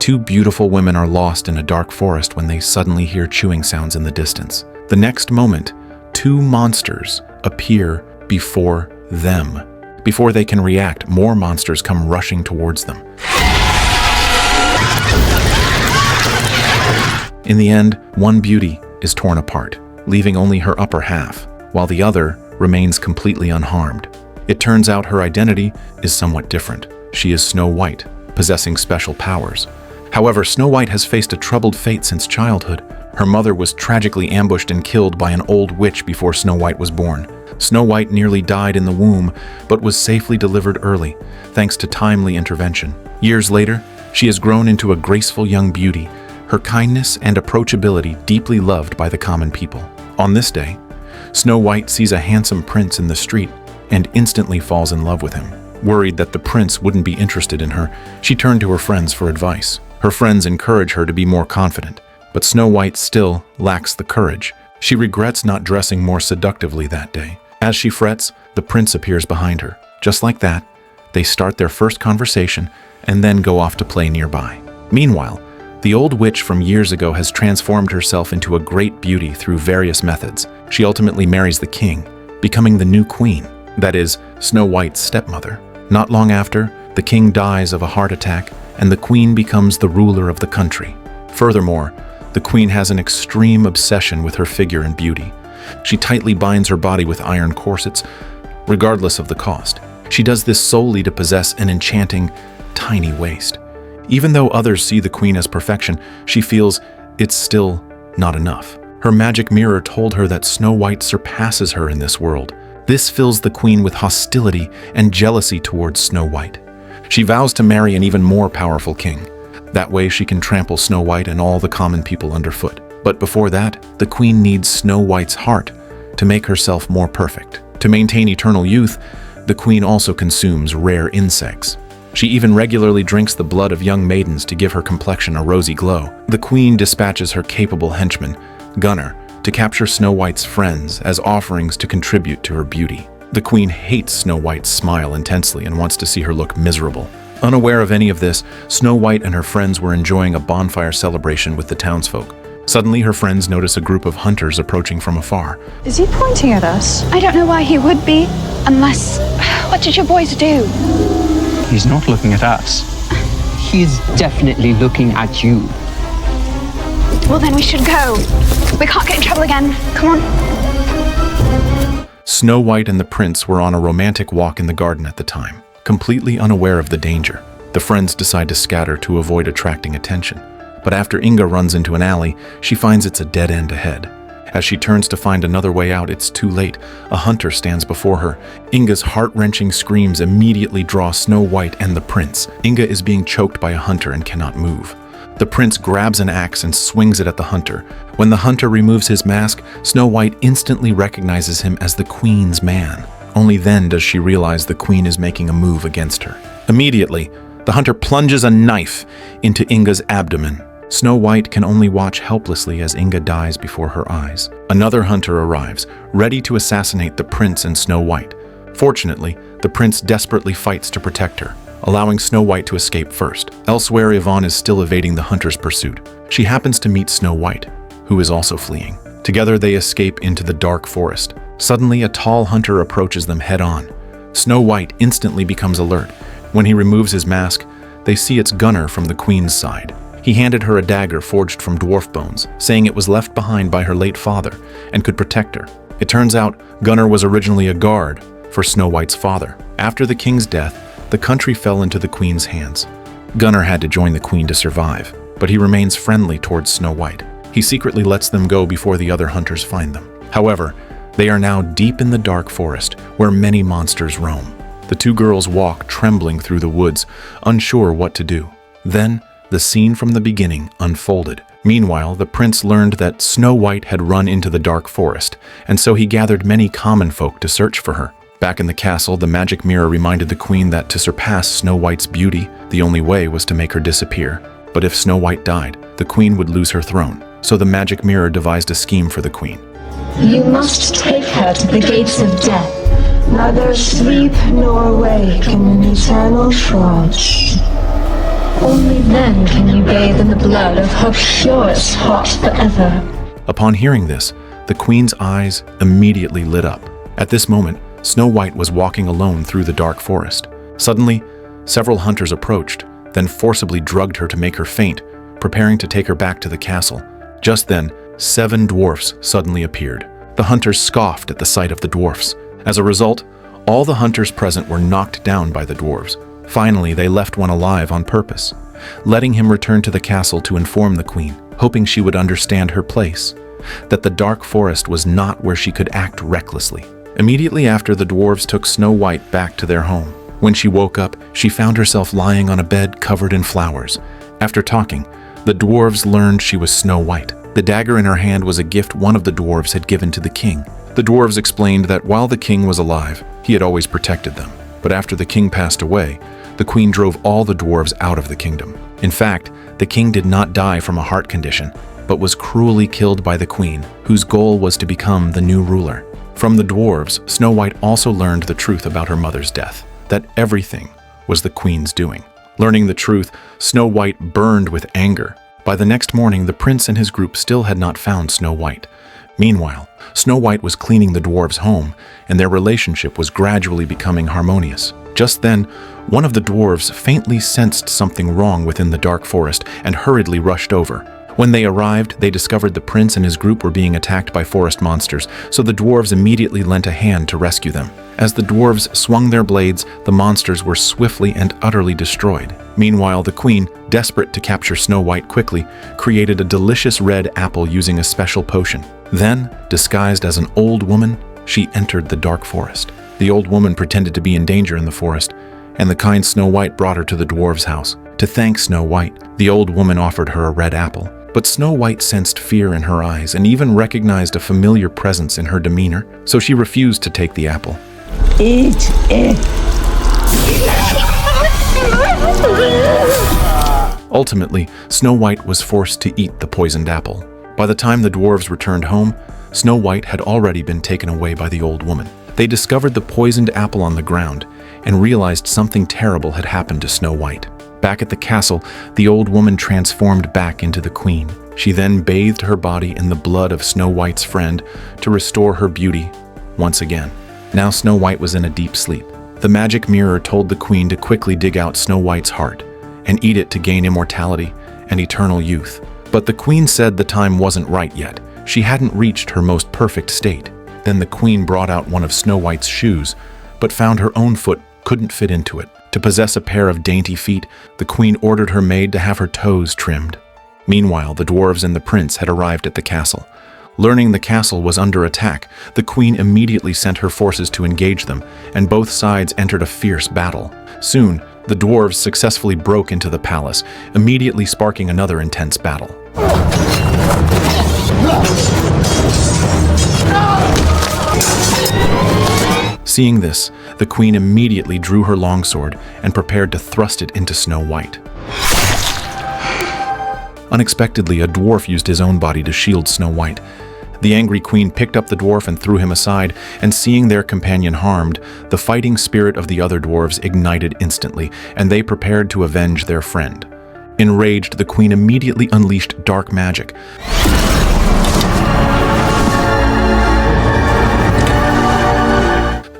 two beautiful women are lost in a dark forest when they suddenly hear chewing sounds in the distance. The next moment, two monsters appear before them. Before they can react, more monsters come rushing towards them. In the end, one beauty is torn apart, leaving only her upper half, while the other remains completely unharmed. It turns out her identity is somewhat different. She is Snow White, possessing special powers. However, Snow White has faced a troubled fate since childhood. Her mother was tragically ambushed and killed by an old witch before Snow White was born. Snow White nearly died in the womb, but was safely delivered early, thanks to timely intervention. Years later, she has grown into a graceful young beauty, her kindness and approachability deeply loved by the common people. On this day, Snow White sees a handsome prince in the street and instantly falls in love with him. Worried that the prince wouldn't be interested in her, she turned to her friends for advice. Her friends encourage her to be more confident, but Snow White still lacks the courage. She regrets not dressing more seductively that day. As she frets, the prince appears behind her. Just like that, they start their first conversation and then go off to play nearby. Meanwhile, the old witch from years ago has transformed herself into a great beauty through various methods. She ultimately marries the king, becoming the new queen, that is, Snow White's stepmother. Not long after, the king dies of a heart attack, and the queen becomes the ruler of the country. Furthermore, the queen has an extreme obsession with her figure and beauty. She tightly binds her body with iron corsets, regardless of the cost. She does this solely to possess an enchanting, tiny waist. Even though others see the queen as perfection, she feels it's still not enough. Her magic mirror told her that Snow White surpasses her in this world. This fills the queen with hostility and jealousy towards Snow White. She vows to marry an even more powerful king. That way she can trample Snow White and all the common people underfoot. But before that, the queen needs Snow White's heart to make herself more perfect. To maintain eternal youth, the queen also consumes rare insects. She even regularly drinks the blood of young maidens to give her complexion a rosy glow. The queen dispatches her capable henchman, Gunnar, to capture Snow White's friends as offerings to contribute to her beauty. The queen hates Snow White's smile intensely and wants to see her look miserable. Unaware of any of this, Snow White and her friends were enjoying a bonfire celebration with the townsfolk. Suddenly, her friends notice a group of hunters approaching from afar. Is he pointing at us? I don't know why he would be, unless... What did your boys do? He's not looking at us. He's definitely looking at you. Well, then we should go. We can't get in trouble again. Come on. Snow White and the prince were on a romantic walk in the garden at the time, completely unaware of the danger. The friends decide to scatter to avoid attracting attention. But after Inga runs into an alley, she finds it's a dead end ahead. As she turns to find another way out, it's too late. A hunter stands before her. Inga's heart-wrenching screams immediately draw Snow White and the prince. Inga is being choked by a hunter and cannot move. The prince grabs an axe and swings it at the hunter. When the hunter removes his mask, Snow White instantly recognizes him as the queen's man. Only then does she realize the queen is making a move against her. Immediately, the hunter plunges a knife into Inga's abdomen. Snow White can only watch helplessly as Inga dies before her eyes. Another hunter arrives, ready to assassinate the prince and Snow White. Fortunately, the prince desperately fights to protect her, allowing Snow White to escape first. Elsewhere, Yvonne is still evading the hunter's pursuit. She happens to meet Snow White, who is also fleeing. Together, they escape into the dark forest. Suddenly, a tall hunter approaches them head-on. Snow White instantly becomes alert. When he removes his mask, they see it's Gunnar from the queen's side. He handed her a dagger forged from dwarf bones, saying it was left behind by her late father and could protect her. It turns out Gunnar was originally a guard for Snow White's father. After the king's death, the country fell into the queen's hands. Gunnar had to join the queen to survive, but he remains friendly towards Snow White. He secretly lets them go before the other hunters find them. However, they are now deep in the dark forest, where many monsters roam. The two girls walk trembling through the woods, unsure what to do. Then, the scene from the beginning unfolded. Meanwhile, the prince learned that Snow White had run into the dark forest, and so he gathered many common folk to search for her. Back in the castle, the magic mirror reminded the queen that to surpass Snow White's beauty, the only way was to make her disappear. But if Snow White died, the queen would lose her throne. So the magic mirror devised a scheme for the queen. You must take her to the gates of death. Neither sleep nor wake in an eternal trance. Only then can you bathe in the blood of her purest heart forever. Upon hearing this, the queen's eyes immediately lit up. At this moment, Snow White was walking alone through the dark forest. Suddenly, several hunters approached, then forcibly drugged her to make her faint, preparing to take her back to the castle. Just then, 7 dwarfs suddenly appeared. The hunters scoffed at the sight of the dwarfs. As a result, all the hunters present were knocked down by the dwarves. Finally, they left one alive on purpose, letting him return to the castle to inform the queen, hoping she would understand her place, that the dark forest was not where she could act recklessly. Immediately after, the dwarves took Snow White back to their home. When she woke up, she found herself lying on a bed covered in flowers. After talking, the dwarves learned she was Snow White. The dagger in her hand was a gift one of the dwarves had given to the king. The dwarves explained that while the king was alive, he had always protected them. But after the king passed away, the queen drove all the dwarves out of the kingdom. In fact, the king did not die from a heart condition, but was cruelly killed by the queen, whose goal was to become the new ruler. From the dwarves, Snow White also learned the truth about her mother's death, that everything was the queen's doing. Learning the truth, Snow White burned with anger. By the next morning, the prince and his group still had not found Snow White. Meanwhile, Snow White was cleaning the dwarves' home, and their relationship was gradually becoming harmonious. Just then, one of the dwarves faintly sensed something wrong within the dark forest and hurriedly rushed over. When they arrived, they discovered the prince and his group were being attacked by forest monsters, so the dwarves immediately lent a hand to rescue them. As the dwarves swung their blades, the monsters were swiftly and utterly destroyed. Meanwhile, the queen, desperate to capture Snow White quickly, created a delicious red apple using a special potion. Then, disguised as an old woman, she entered the dark forest. The old woman pretended to be in danger in the forest, and the kind Snow White brought her to the dwarves' house. To thank Snow White, the old woman offered her a red apple. But Snow White sensed fear in her eyes and even recognized a familiar presence in her demeanor, so she refused to take the apple. Eat it. Ultimately, Snow White was forced to eat the poisoned apple. By the time the dwarves returned home, Snow White had already been taken away by the old woman. They discovered the poisoned apple on the ground and realized something terrible had happened to Snow White. Back at the castle, the old woman transformed back into the queen. She then bathed her body in the blood of Snow White's friend to restore her beauty once again. Now Snow White was in a deep sleep. The magic mirror told the queen to quickly dig out Snow White's heart and eat it to gain immortality and eternal youth. But the queen said the time wasn't right yet. She hadn't reached her most perfect state. Then the queen brought out one of Snow White's shoes, but found her own foot couldn't fit into it. To possess a pair of dainty feet, the queen ordered her maid to have her toes trimmed. Meanwhile, the dwarves and the prince had arrived at the castle. Learning the castle was under attack, the queen immediately sent her forces to engage them, and both sides entered a fierce battle. Soon, the dwarves successfully broke into the palace, immediately sparking another intense battle. Seeing this, the queen immediately drew her longsword and prepared to thrust it into Snow White. Unexpectedly, a dwarf used his own body to shield Snow White. The angry queen picked up the dwarf and threw him aside, and seeing their companion harmed, the fighting spirit of the other dwarves ignited instantly, and they prepared to avenge their friend. Enraged, the queen immediately unleashed dark magic.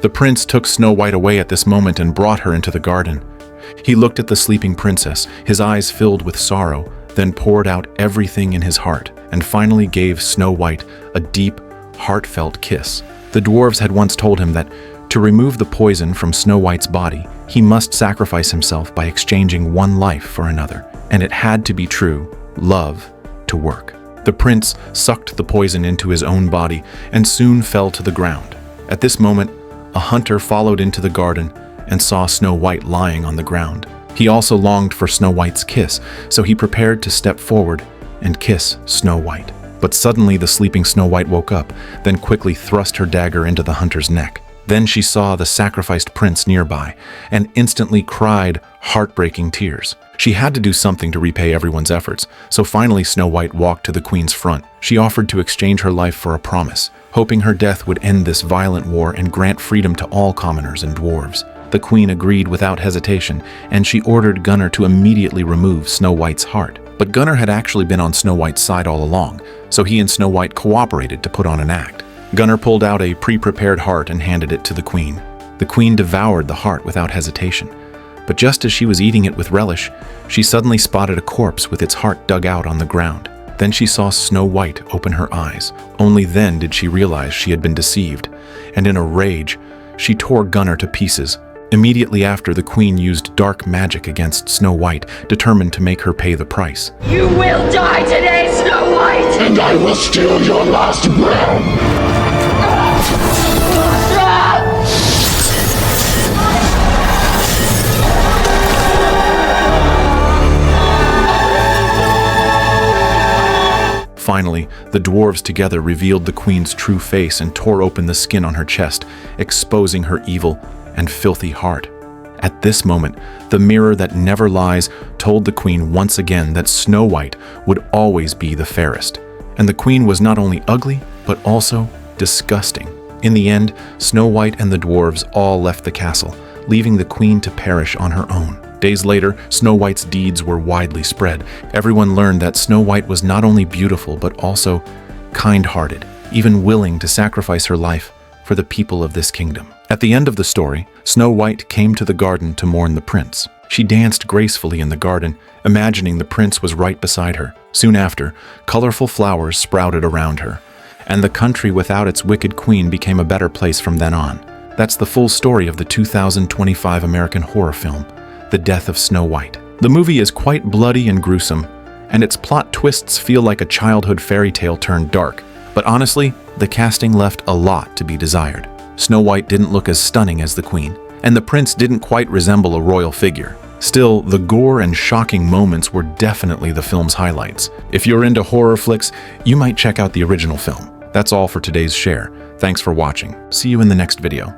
The prince took Snow White away at this moment and brought her into the garden. He looked at the sleeping princess, his eyes filled with sorrow, then poured out everything in his heart, and finally gave Snow White a deep, heartfelt kiss. The dwarves had once told him that to remove the poison from Snow White's body, he must sacrifice himself by exchanging one life for another, and it had to be true love to work. The prince sucked the poison into his own body and soon fell to the ground. At this moment, a hunter followed into the garden and saw Snow White lying on the ground. He also longed for Snow White's kiss, so he prepared to step forward and kiss Snow White. But suddenly the sleeping Snow White woke up, then quickly thrust her dagger into the hunter's neck. Then she saw the sacrificed prince nearby and instantly cried heartbreaking tears. She had to do something to repay everyone's efforts, so finally Snow White walked to the queen's front. She offered to exchange her life for a promise, hoping her death would end this violent war and grant freedom to all commoners and dwarves. The queen agreed without hesitation, and she ordered Gunnar to immediately remove Snow White's heart. But Gunnar had actually been on Snow White's side all along, so he and Snow White cooperated to put on an act. Gunnar pulled out a pre-prepared heart and handed it to the queen. The queen devoured the heart without hesitation. But just as she was eating it with relish, she suddenly spotted a corpse with its heart dug out on the ground. Then she saw Snow White open her eyes. Only then did she realize she had been deceived, and in a rage, she tore Gunnar to pieces. Immediately after, the queen used dark magic against Snow White, determined to make her pay the price. You will die today, Snow White! And I will steal your last breath! Finally, the dwarves together revealed the queen's true face and tore open the skin on her chest, exposing her evil and filthy heart. At this moment, the mirror that never lies told the queen once again that Snow White would always be the fairest. And the queen was not only ugly, but also disgusting. In the end, Snow White and the dwarves all left the castle, leaving the queen to perish on her own. Days later, Snow White's deeds were widely spread. Everyone learned that Snow White was not only beautiful, but also kind-hearted, even willing to sacrifice her life for the people of this kingdom. At the end of the story, Snow White came to the garden to mourn the prince. She danced gracefully in the garden, imagining the prince was right beside her. Soon after, colorful flowers sprouted around her, and the country without its wicked queen became a better place from then on. That's the full story of the 2025 American horror film, The Death of Snow White. The movie is quite bloody and gruesome, and its plot twists feel like a childhood fairy tale turned dark. But honestly, the casting left a lot to be desired. Snow White didn't look as stunning as the queen, and the prince didn't quite resemble a royal figure. Still, the gore and shocking moments were definitely the film's highlights. If you're into horror flicks, you might check out the original film. That's all for today's share. Thanks for watching. See you in the next video.